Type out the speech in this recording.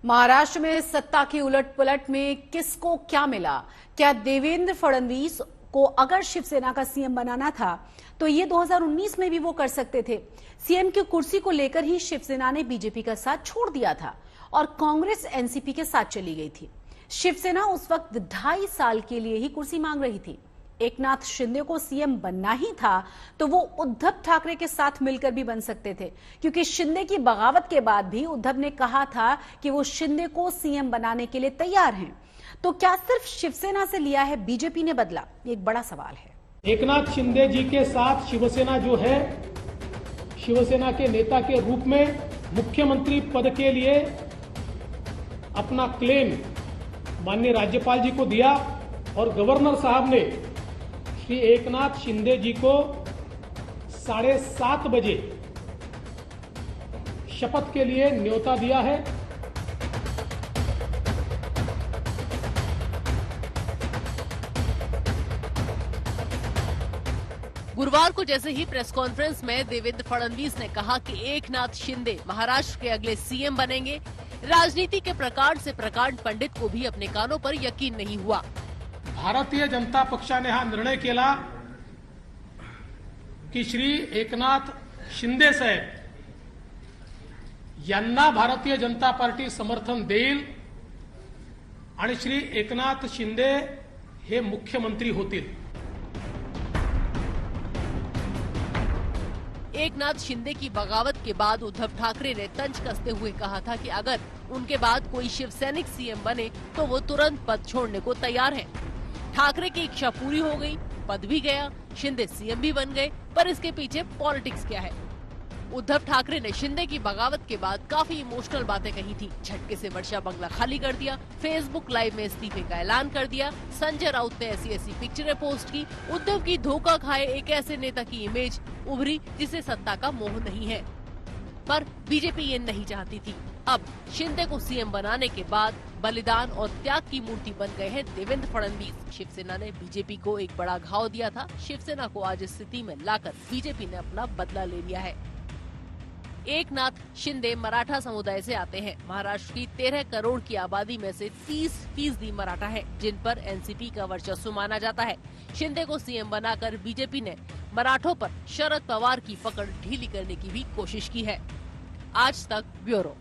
महाराष्ट्र में सत्ता की उलट-पुलट में किसको क्या मिला? क्या देवेंद्र फडणवीस को अगर शिवसेना का सीएम बनाना था तो ये 2019 में भी वो कर सकते थे। सीएम की कुर्सी को लेकर ही शिवसेना ने बीजेपी का साथ छोड़ दिया था और कांग्रेस एनसीपी के साथ चली गई थी। शिवसेना उस वक्त 2.5 साल के लिए ही कुर्सी मांग रही थी। एकनाथ शिंदे को सीएम बनना ही था तो वो उद्धव ठाकरे के साथ मिलकर भी बन सकते थे, क्योंकि शिंदे की बगावत के बाद भी उद्धव ने कहा था कि वो शिंदे को सीएम बनाने के लिए तैयार हैं। तो क्या सिर्फ शिवसेना से लिया है बीजेपी ने बदला? ये एक बड़ा सवाल है। एकनाथ शिंदे जी के साथ शिवसेना जो है, शिवसेना के नेता के रूप में मुख्यमंत्री पद के लिए अपना क्लेम माननीय राज्यपाल जी को दिया और गवर्नर साहब ने श्री एकनाथ शिंदे जी को 7:30 बजे शपथ के लिए न्योता दिया है। गुरुवार को जैसे ही प्रेस कॉन्फ्रेंस में देवेंद्र फडणवीस ने कहा कि एकनाथ शिंदे महाराष्ट्र के अगले सीएम बनेंगे, राजनीति के प्रकांड से प्रकांड पंडित को भी अपने कानों पर यकीन नहीं हुआ। भारतीय जनता पक्षाने हा निर्णय केला की श्री एकनाथ शिंदे साहेब यांना भारतीय जनता पार्टी समर्थन देईल आणि श्री एकनाथ शिंदे हे मुख्यमंत्री होतील। एकनाथ शिंदे की बगावत के बाद उद्धव ठाकरे ने तंज कसते हुए कहा था कि अगर उनके बाद कोई शिवसैनिक सीएम बने तो वो तुरंत पद छोड़ने को तैयार हैं। ठाकरे की इच्छा पूरी हो गई, पद भी गया, शिंदे सीएम भी बन गए, पर इसके पीछे पॉलिटिक्स क्या है? उद्धव ठाकरे ने शिंदे की बगावत के बाद काफी इमोशनल बातें कही थी। झटके से वर्षा बंगला खाली कर दिया, फेसबुक लाइव में इस्तीफे का ऐलान कर दिया, संजय राउत ने ऐसी पिक्चरें पोस्ट की, उद्धव की धोखा खाए एक ऐसे नेता की इमेज उभरी जिसे सत्ता का मोह नहीं है। पर बीजेपी ये नहीं चाहती थी। अब शिंदे को सीएम बनाने के बाद बलिदान और त्याग की मूर्ति बन गए हैं देवेंद्र फडणवीस। शिवसेना ने बीजेपी को एक बड़ा घाव दिया था। शिवसेना को आज इस स्थिति में लाकर बीजेपी ने अपना बदला ले लिया है। एकनाथ शिंदे मराठा समुदाय से आते हैं। महाराष्ट्र की 13 करोड़ की आबादी में से 30% मराठा है, जिन पर एनसीपी का वर्चस्व माना जाता है। शिंदे को सीएम बनाकर बीजेपी ने मराठों पर शरद पवार की पकड़ ढीली करने की भी कोशिश की है। आज तक ब्यूरो।